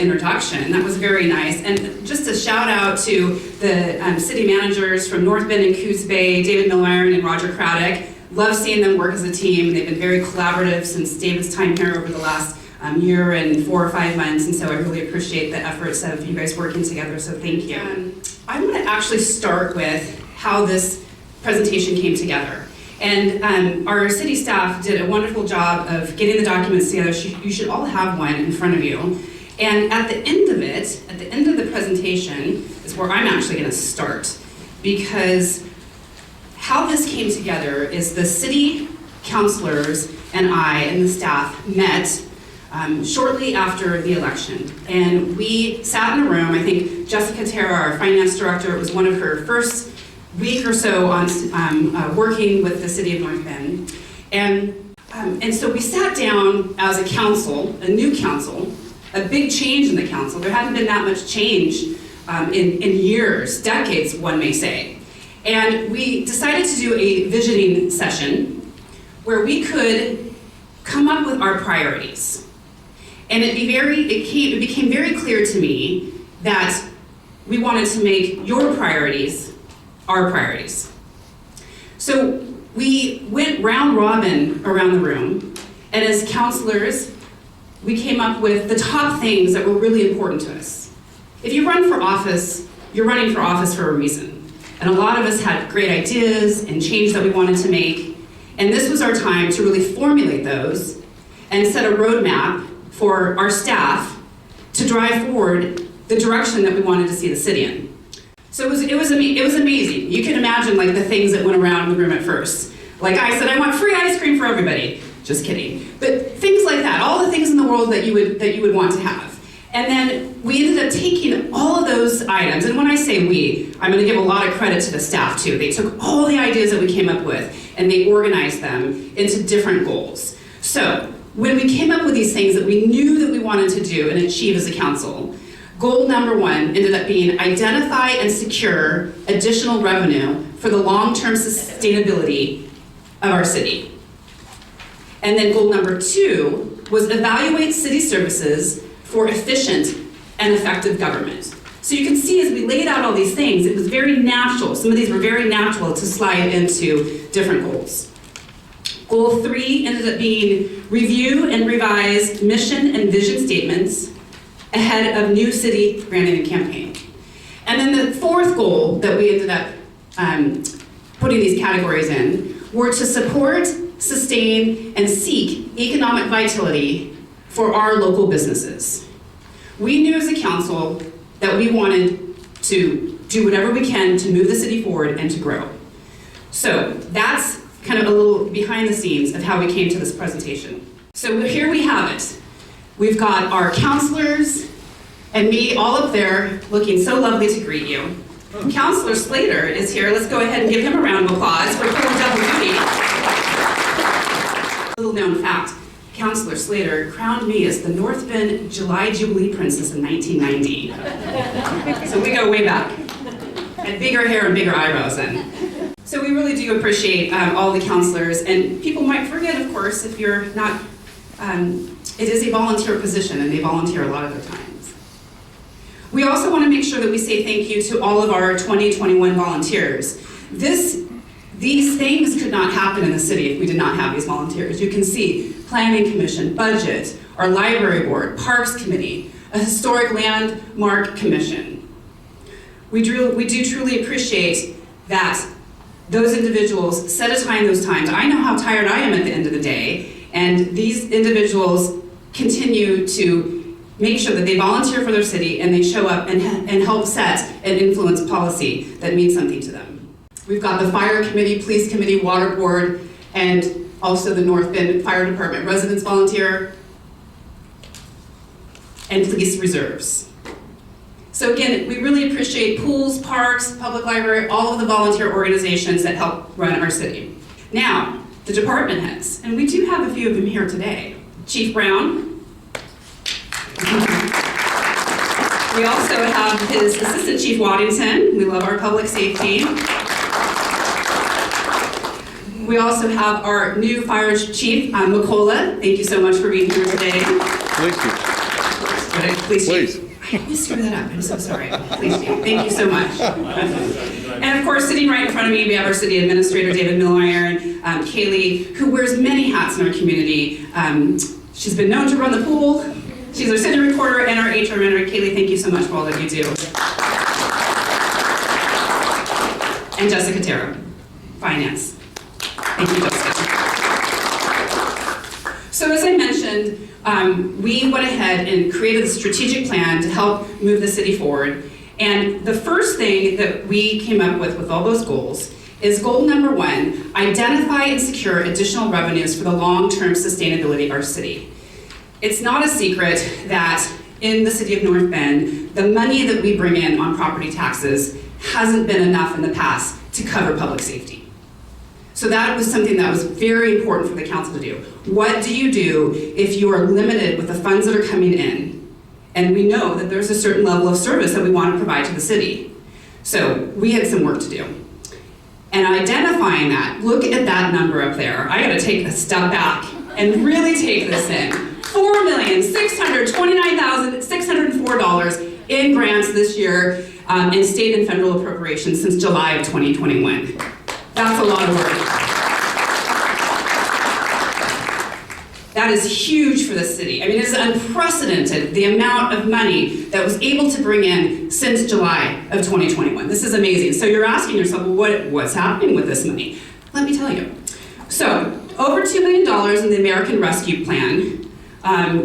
introduction. That was very nice. And just a shout out to the city managers from North Bend and Coos Bay, David Milliron and Roger Craddock. Love seeing them work as a team. They've been very collaborative since David's time here over the last year and 4 or 5 months, and so I really appreciate the efforts of you guys working together, so thank you. I'm going to actually start with how this presentation came together. And our city staff did a wonderful job of getting the documents together. You should all have one in front of you. And at the end of it, at the end of the presentation, is where I'm actually going to start. Because how this came together is the city councilors and I and the staff met shortly after the election. And we sat in a room. I think Jessica Terra, our finance director, it was one of her first week or so on working with the city of North Bend. And so we sat down as a council, a new council, a big change in the council. There hadn't been that much change in years, decades, one may say. And we decided to do a visioning session where we could come up with our priorities. And it became very clear to me that we wanted to make your priorities our priorities. So we went round robin around the room, and as counselors, we came up with the top things that were really important to us. If you run for office, you're running for office for a reason. And a lot of us had great ideas and change that we wanted to make, and this was our time to really formulate those and set a roadmap for our staff to drive forward the direction that we wanted to see the city in. So it was amazing. You can imagine like the things that went around the room at first. Like I said, I want free ice cream for everybody. Just kidding. But things like that, all the things in the world that you would want to have. And then we ended up taking all of those items, and when I say we, I'm gonna give a lot of credit to the staff too. They took all the ideas that we came up with and they organized them into different goals. So when we came up with these things that we knew that we wanted to do and achieve as a council, goal number 1 ended up being identify and secure additional revenue for the long-term sustainability of our city. And then goal number 2 was evaluate city services for efficient and effective government. So you can see as we laid out all these things, it was very natural. Some of these were very natural to slide into different goals. Goal 3 ended up being review and revise mission and vision statements ahead of new city branding and campaign. And then the 4th goal that we ended up putting these categories in were to support, sustain, and seek economic vitality for our local businesses. We knew as a council that we wanted to do whatever we can to move the city forward and to grow. So that's kind of a little behind the scenes of how we came to this presentation. So here we have it. We've got our counselors and me all up there looking so lovely to greet you. Counselor Slater is here. Let's go ahead and give him a round of applause for pulling double duty. Little known fact, Counselor Slater crowned me as the North Bend July Jubilee Princess in 1990. So we go way back. Had bigger hair and bigger eyebrows then. So we really do appreciate all the counselors, and people might forget, of course, if you're not, it is a volunteer position and they volunteer a lot of their times. We also want to make sure that we say thank you to all of our 2021 volunteers. These things could not happen in the city if we did not have these volunteers. You can see Planning Commission, Budget, our Library Board, Parks Committee, a Historic Landmark Commission. We do truly appreciate that those individuals set aside those times. I know how tired I am at the end of the day, and these individuals continue to make sure that they volunteer for their city and they show up and help set and influence policy that means something to them. We've got the Fire Committee, Police Committee, Water Board, and also the North Bend Fire Department residents volunteer, and police reserves. So again, we really appreciate pools, parks, public library, all of the volunteer organizations that help run our city. Now, the department heads, and we do have a few of them here today. Chief Brown. We also have his Assistant Chief Waddington. We love our public safety. We also have our new Fire Chief, McCullough. Thank you so much for being here today. Thank you. Would I please? Please. I always screw that up. I'm so sorry. Please do. Thank you so much. And of course, sitting right in front of me, we have our city administrator, David Miller, Kaylee, who wears many hats in our community. She's been known to run the pool. She's our city recorder and our HR manager. Kaylee, thank you so much for all that you do. And Jessica Terra, finance. Thank you, Jessica. So as I mentioned, we went ahead and created a strategic plan to help move the city forward. And the first thing that we came up with all those goals is goal number 1, identify and secure additional revenues for the long-term sustainability of our city. It's not a secret that in the city of North Bend, the money that we bring in on property taxes hasn't been enough in the past to cover public safety. So that was something that was very important for the council to do. What do you do if you are limited with the funds that are coming in? And we know that there's a certain level of service that we want to provide to the city. So we had some work to do. And identifying that, look at that number up there. I gotta take a step back and really take this in. $4,629,604 in grants this year in state and federal appropriations since July of 2021. That's a lot of work. That is huge for the city. I mean, it's unprecedented, the amount of money that was able to bring in since July of 2021. This is amazing. So you're asking yourself, well, what's happening with this money? Let me tell you. So over $2 million in the American Rescue Plan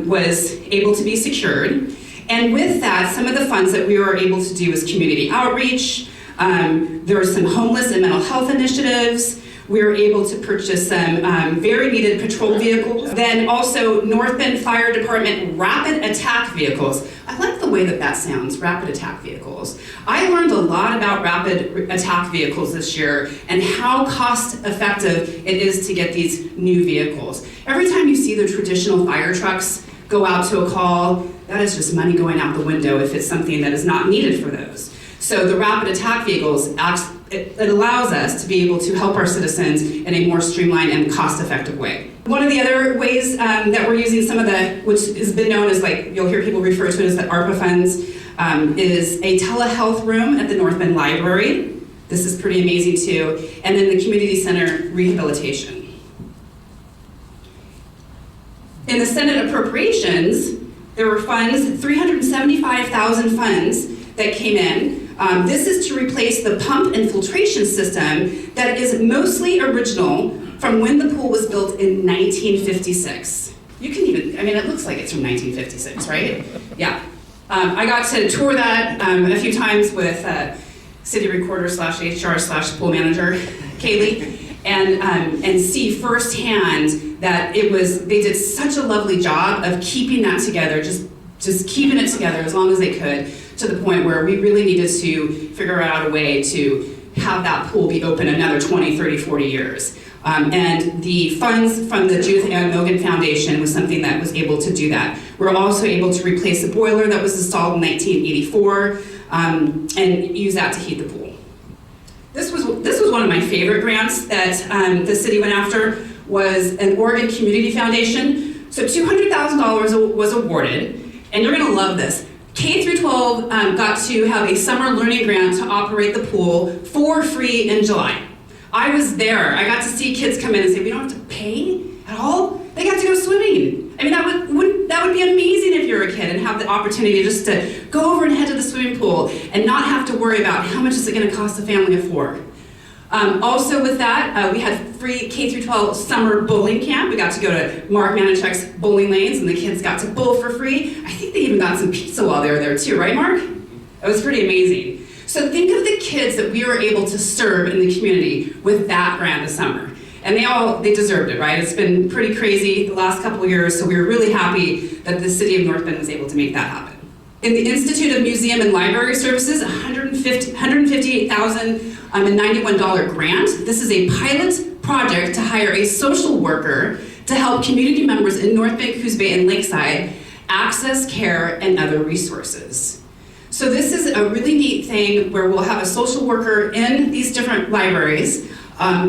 was able to be secured. And with that, some of the funds that we were able to do was community outreach. There were some homeless and mental health initiatives. We were able to purchase some very needed patrol vehicles. Then also North Bend Fire Department rapid attack vehicles. I like the way that sounds, rapid attack vehicles. I learned a lot about rapid attack vehicles this year and how cost effective it is to get these new vehicles. Every time you see the traditional fire trucks go out to a call, that is just money going out the window if it's something that is not needed for those. So the rapid attack vehicles, it allows us to be able to help our citizens in a more streamlined and cost-effective way. One of the other ways that we're using some of which has been known as, like, you'll hear people refer to it as the ARPA funds, is a telehealth room at the North Bend Library. This is pretty amazing too. And then the community center rehabilitation. In the Senate appropriations, there were funds, 375,000 funds that came in. This is to replace the pump and filtration system that is mostly original from when the pool was built in 1956. You can even, I mean, it looks like it's from 1956, right? Yeah. I got to tour that a few times with city recorder /HR /pool manager, Kaylee, and see firsthand that they did such a lovely job of keeping that together, just keeping it together as long as they could, to the point where we really needed to figure out a way to have that pool be open another 20, 30, 40 years. And the funds from the Judith Ann Mogan Foundation was something that was able to do that. We're also able to replace a boiler that was installed in 1984 and use that to heat the pool. This was one of my favorite grants that the city went after, was an Oregon Community Foundation. So $200,000 was awarded, and you're gonna love this. K through 12 got to have a summer learning grant to operate the pool for free in July. I was there. I got to see kids come in and say, we don't have to pay at all? They got to go swimming. I mean, that would be amazing if you're a kid and have the opportunity just to go over and head to the swimming pool and not have to worry about how much is it gonna cost a family of 4. Also with that, we had free K through 12 summer bowling camp. We got to go to Mark Manichek's bowling lanes and the kids got to bowl for free. I think they even got some pizza while they were there too, right, Mark? It was pretty amazing. So think of the kids that we were able to serve in the community with that grant this summer. And they deserved it, right? It's been pretty crazy the last couple of years, so we were really happy that the city of North Bend was able to make that happen. In the Institute of Museum and Library Services, $158,091 grant. This is a pilot project to hire a social worker to help community members in North Bend, Coos Bay, and Lakeside access care and other resources. So this is a really neat thing where we'll have a social worker in these different libraries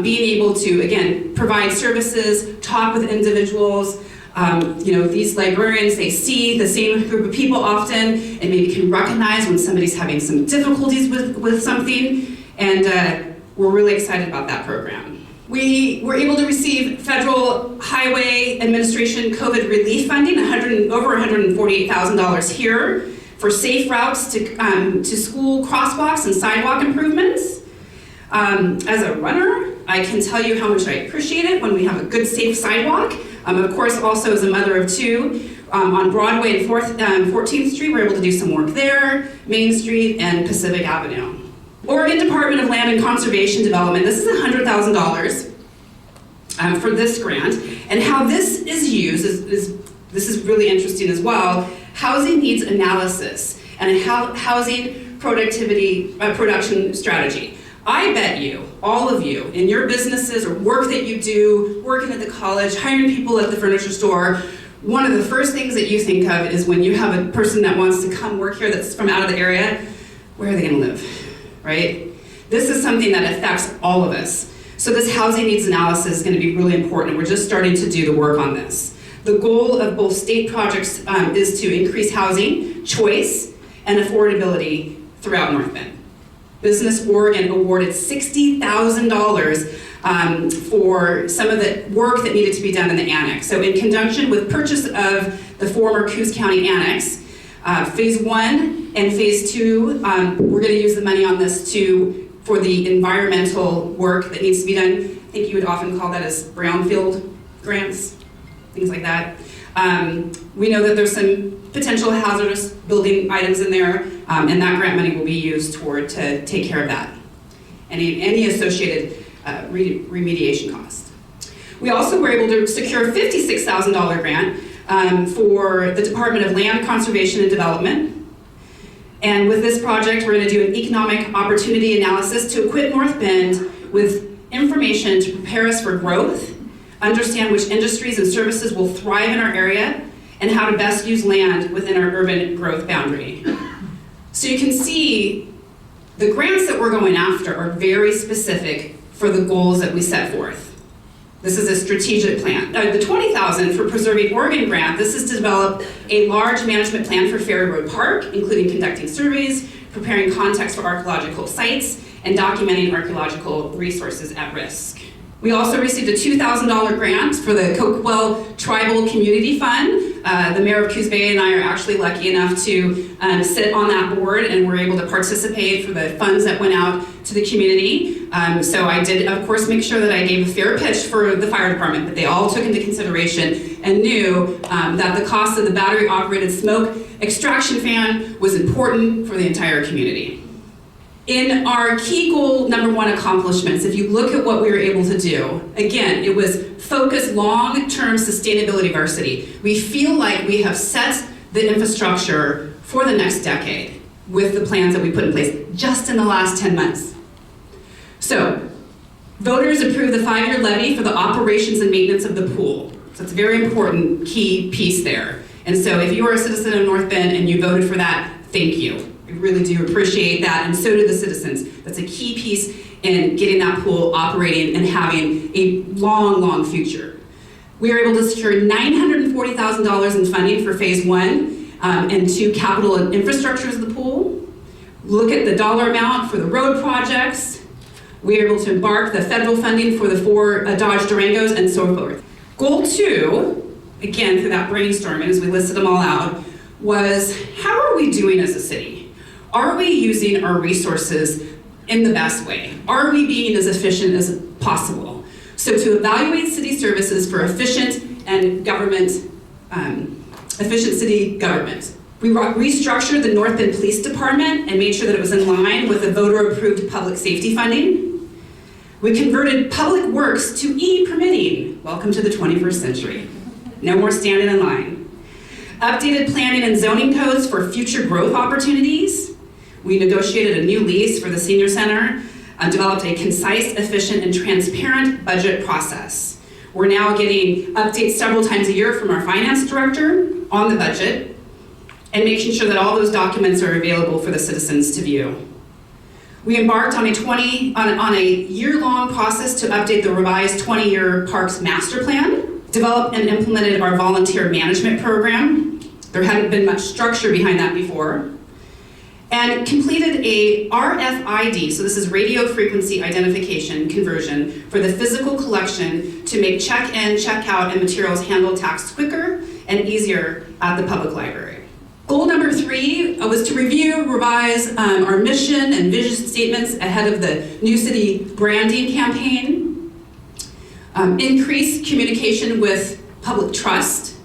being able to, again, provide services, talk with individuals, These librarians, they see the same group of people often and maybe can recognize when somebody's having some difficulties with something, and we're really excited about that program. We were able to receive Federal Highway Administration COVID relief funding, over $148,000 here, for safe routes to school crosswalks and sidewalk improvements. As a runner, I can tell you how much I appreciate it when we have a good, safe sidewalk. Of course, also as a mother of two, on Broadway and 14th Street, we're able to do some work there, Main Street and Pacific Avenue. Oregon Department of Land and Conservation Development, this is $100,000 for this grant. And how this is used this is really interesting as well. Housing needs analysis and a housing production strategy. I bet you, all of you, in your businesses or work that you do, working at the college, hiring people at the furniture store, one of the first things that you think of is when you have a person that wants to come work here that's from out of the area, where are they gonna live, right? This is something that affects all of us. So this housing needs analysis is gonna be really important. We're just starting to do the work on this. The goal of both state projects is to increase housing, choice, and affordability throughout North Bend. Business Oregon awarded $60,000 for some of the work that needed to be done in the annex. So in conjunction with purchase of the former Coos County Annex, Phase 1 and Phase 2, we're gonna use the money on this for the environmental work that needs to be done. I think you would often call that as brownfield grants, things like that. We know that there's some potential hazardous building items in there, and that grant money will be used to take care of that. Any associated remediation costs. We also were able to secure a $56,000 grant for the Department of Land Conservation and Development. And with this project, we're going to do an economic opportunity analysis to equip North Bend with information to prepare us for growth, understand which industries and services will thrive in our area, and how to best use land within our urban growth boundary. So you can see the grants that we're going after are very specific for the goals that we set forth. This is a strategic plan. The $20,000 for Preserving Oregon grant, this is to develop a large management plan for Ferry Road Park, including conducting surveys, preparing context for archaeological sites, and documenting archaeological resources at risk. We also received a $2,000 grant for the Cokewell Tribal Community Fund. The mayor of Coos Bay and I are actually lucky enough to sit on that board, and were able to participate for the funds that went out to the community. So I did, of course, make sure that I gave a fair pitch for the fire department, but they all took into consideration and knew that the cost of the battery-operated smoke extraction fan was important for the entire community. In our key goal number 1 accomplishments, if you look at what we were able to do, again, it was focus long-term sustainability of our city. We feel like we have set the infrastructure for the next decade with the plans that we put in place just in the last 10 months. So, voters approved the 5-year levy for the operations and maintenance of the pool. So it's a very important key piece there. And so if you are a citizen of North Bend and you voted for that, thank you. We really do appreciate that, and so do the citizens. That's a key piece in getting that pool operating and having a long, long future. We were able to secure $940,000 in funding for Phase 1 and 2 capital and infrastructures of the pool. Look at the dollar amount for the road projects. We were able to embark the federal funding for the 4 Dodge Durangos and so forth. Goal 2, again, through that brainstorming as we listed them all out, was how are we doing as a city? Are we using our resources in the best way? Are we being as efficient as possible? So to evaluate city services for efficient city government. We restructured the North Bend Police Department and made sure that it was in line with the voter-approved public safety funding. We converted public works to e-permitting. Welcome to the 21st century. No more standing in line. Updated planning and zoning codes for future growth opportunities. We negotiated a new lease for the senior center, developed a concise, efficient, and transparent budget process. We're now getting updates several times a year from our finance director on the budget, and making sure that all those documents are available for the citizens to view. We embarked on a year-long process to update the revised 20-year parks master plan. developed and implemented our volunteer management program. There hadn't been much structure behind that before. And completed a RFID, so this is radio frequency identification conversion, for the physical collection to make check-in, check-out, and materials handled tax quicker and easier at the public library. Goal number 3 was to review, revise our mission and vision statements ahead of the new city branding campaign, increase communication with public trust.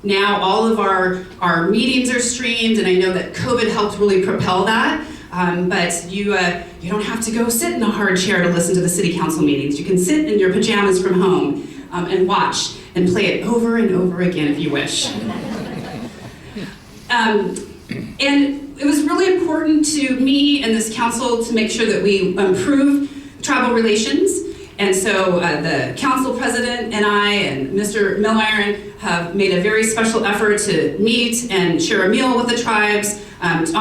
Now all of our meetings are streamed, and I know that COVID helped really propel that, but you don't have to go sit in a hard chair to listen to the city council meetings. You can sit in your pajamas from home and watch and play it over and over again if you wish. And it was really important to me and this council to make sure that we improve tribal relations. And so the council president and I and Mr. Milliron have made a very special effort to meet and share a meal with the tribes, on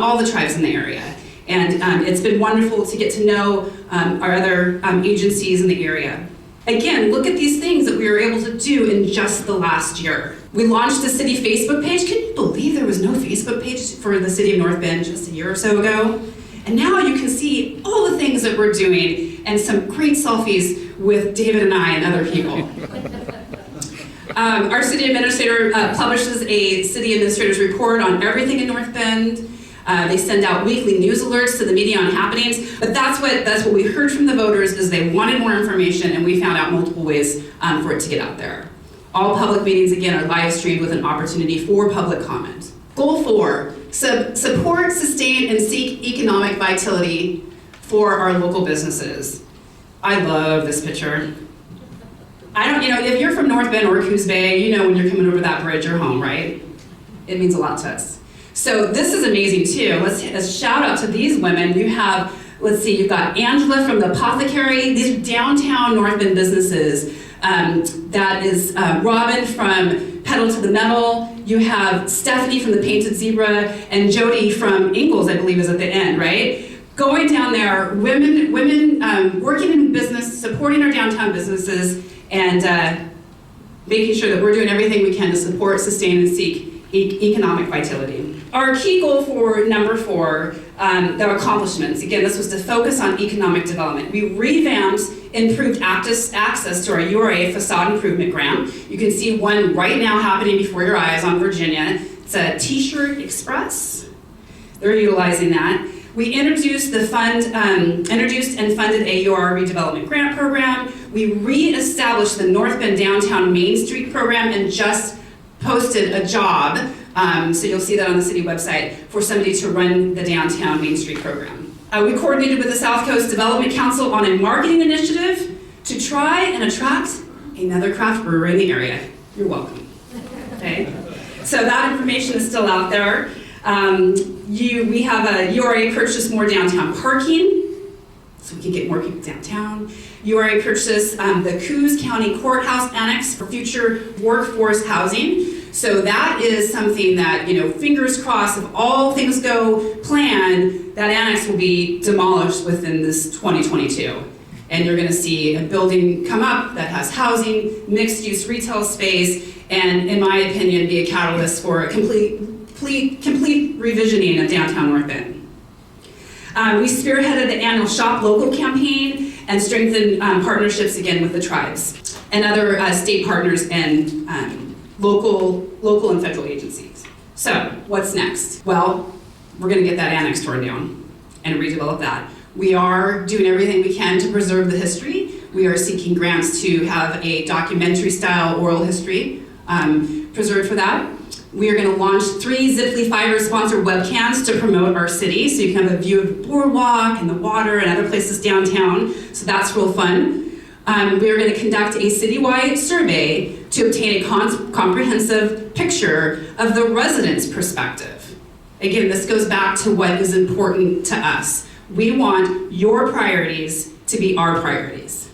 all the tribes in the area. And it's been wonderful to get to know our other agencies in the area. Again, look at these things that we were able to do in just the last year. We launched a city Facebook page. Can you believe there was no Facebook page for the city of North Bend just a year or so ago? And now you can see all the things that we're doing and some great selfies with David and I and other people. Our city administrator publishes a city administrator's report on everything in North Bend. They send out weekly news alerts to the media on happenings, but that's what we heard from the voters is they wanted more information, and we found out multiple ways for it to get out there. All public meetings, again, are live streamed with an opportunity for public comment. Goal 4, support, sustain, and seek economic vitality for our local businesses. I love this picture. If you're from North Bend or Coos Bay, you know when you're coming over that bridge, you're home, right? It means a lot to us. So this is amazing too. Let's shout out to these women. You have, you've got Angela from the Apothecary. These are downtown North Bend businesses. That is Robin from Pedal to the Metal. You have Stephanie from the Painted Zebra, and Jody from Ingalls, I believe, is at the end, right? Going down there, women working in business, supporting our downtown businesses, and making sure that we're doing everything we can to support, sustain, and seek economic vitality. Our key goal for number 4, the accomplishments. Again, this was to focus on economic development. We revamped, improved access to our URA facade improvement grant. You can see one right now happening before your eyes on Virginia. It's a T-shirt express. They're utilizing that. We introduced and funded a UR redevelopment grant program. We reestablished the North Bend Downtown Main Street program and just posted a job, so you'll see that on the city website, for somebody to run the Downtown Main Street program. We coordinated with the South Coast Development Council on a marketing initiative to try and attract another craft brewer in the area. You're welcome. Okay? So that information is still out there. We have a URA purchase more downtown parking, so we can get more people downtown. URA purchased the Coos County Courthouse Annex for future workforce housing. So that is something that, fingers crossed, if all things go planned, that annex will be demolished within this 2022. And you're gonna see a building come up that has housing, mixed-use retail space, and in my opinion, be a catalyst for a complete revisioning of downtown North Bend. We spearheaded the annual Shop Local campaign and strengthened partnerships again with the tribes and other state partners and local and federal agencies. So what's next? Well, we're gonna get that annex torn down and redevelop that. We are doing everything we can to preserve the history. We are seeking grants to have a documentary style oral history preserved for that. We are going to launch 3 Ziply Fiber sponsored webcams to promote our city, so you can have a view of the boardwalk and the water and other places downtown, so that's real fun. We are going to conduct a citywide survey to obtain a comprehensive picture of the residents' perspective. Again, this goes back to what is important to us. We want your priorities to be our priorities.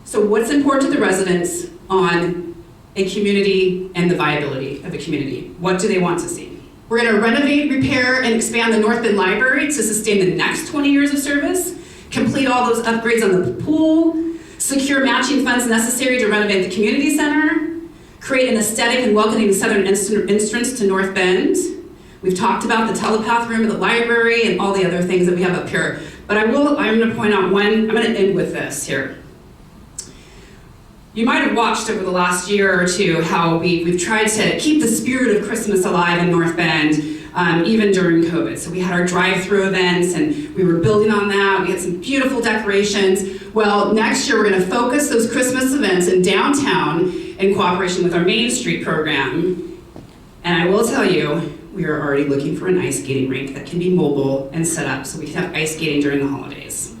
So what's important to the residents on a community and the viability of a community? What do they want to see? We're going to renovate, repair, and expand the North Bend Library to sustain the next 20 years of service, complete all those upgrades on the pool, secure matching funds necessary to renovate the community center, create an aesthetic and welcoming southern entrance to North Bend. We've talked about the telepath room at the library and all the other things that we have up here. But I'm going to point out one, I'm going to end with this here. You might have watched over the last year or two how we've tried to keep the spirit of Christmas alive in North Bend, even during COVID. So we had our drive-through events and we were building on that. We had some beautiful decorations. Well, next year we're going to focus those Christmas events in downtown in cooperation with our Main Street program. And I will tell you, we are already looking for an ice skating rink that can be mobile and set up so we can have ice skating during the holidays.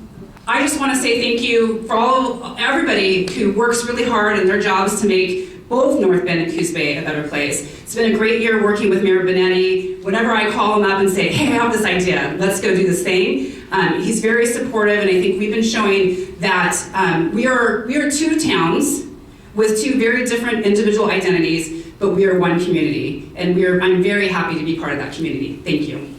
I just want to say thank you for everybody who works really hard in their jobs to make both North Bend and Coos Bay a better place. It's been a great year working with Mayor Benetti. Whenever I call him up and say, hey, I have this idea, let's go do this thing, he's very supportive, and I think we've been showing that we are two towns with two very different individual identities, but we are one community, and I'm very happy to be part of that community. Thank you.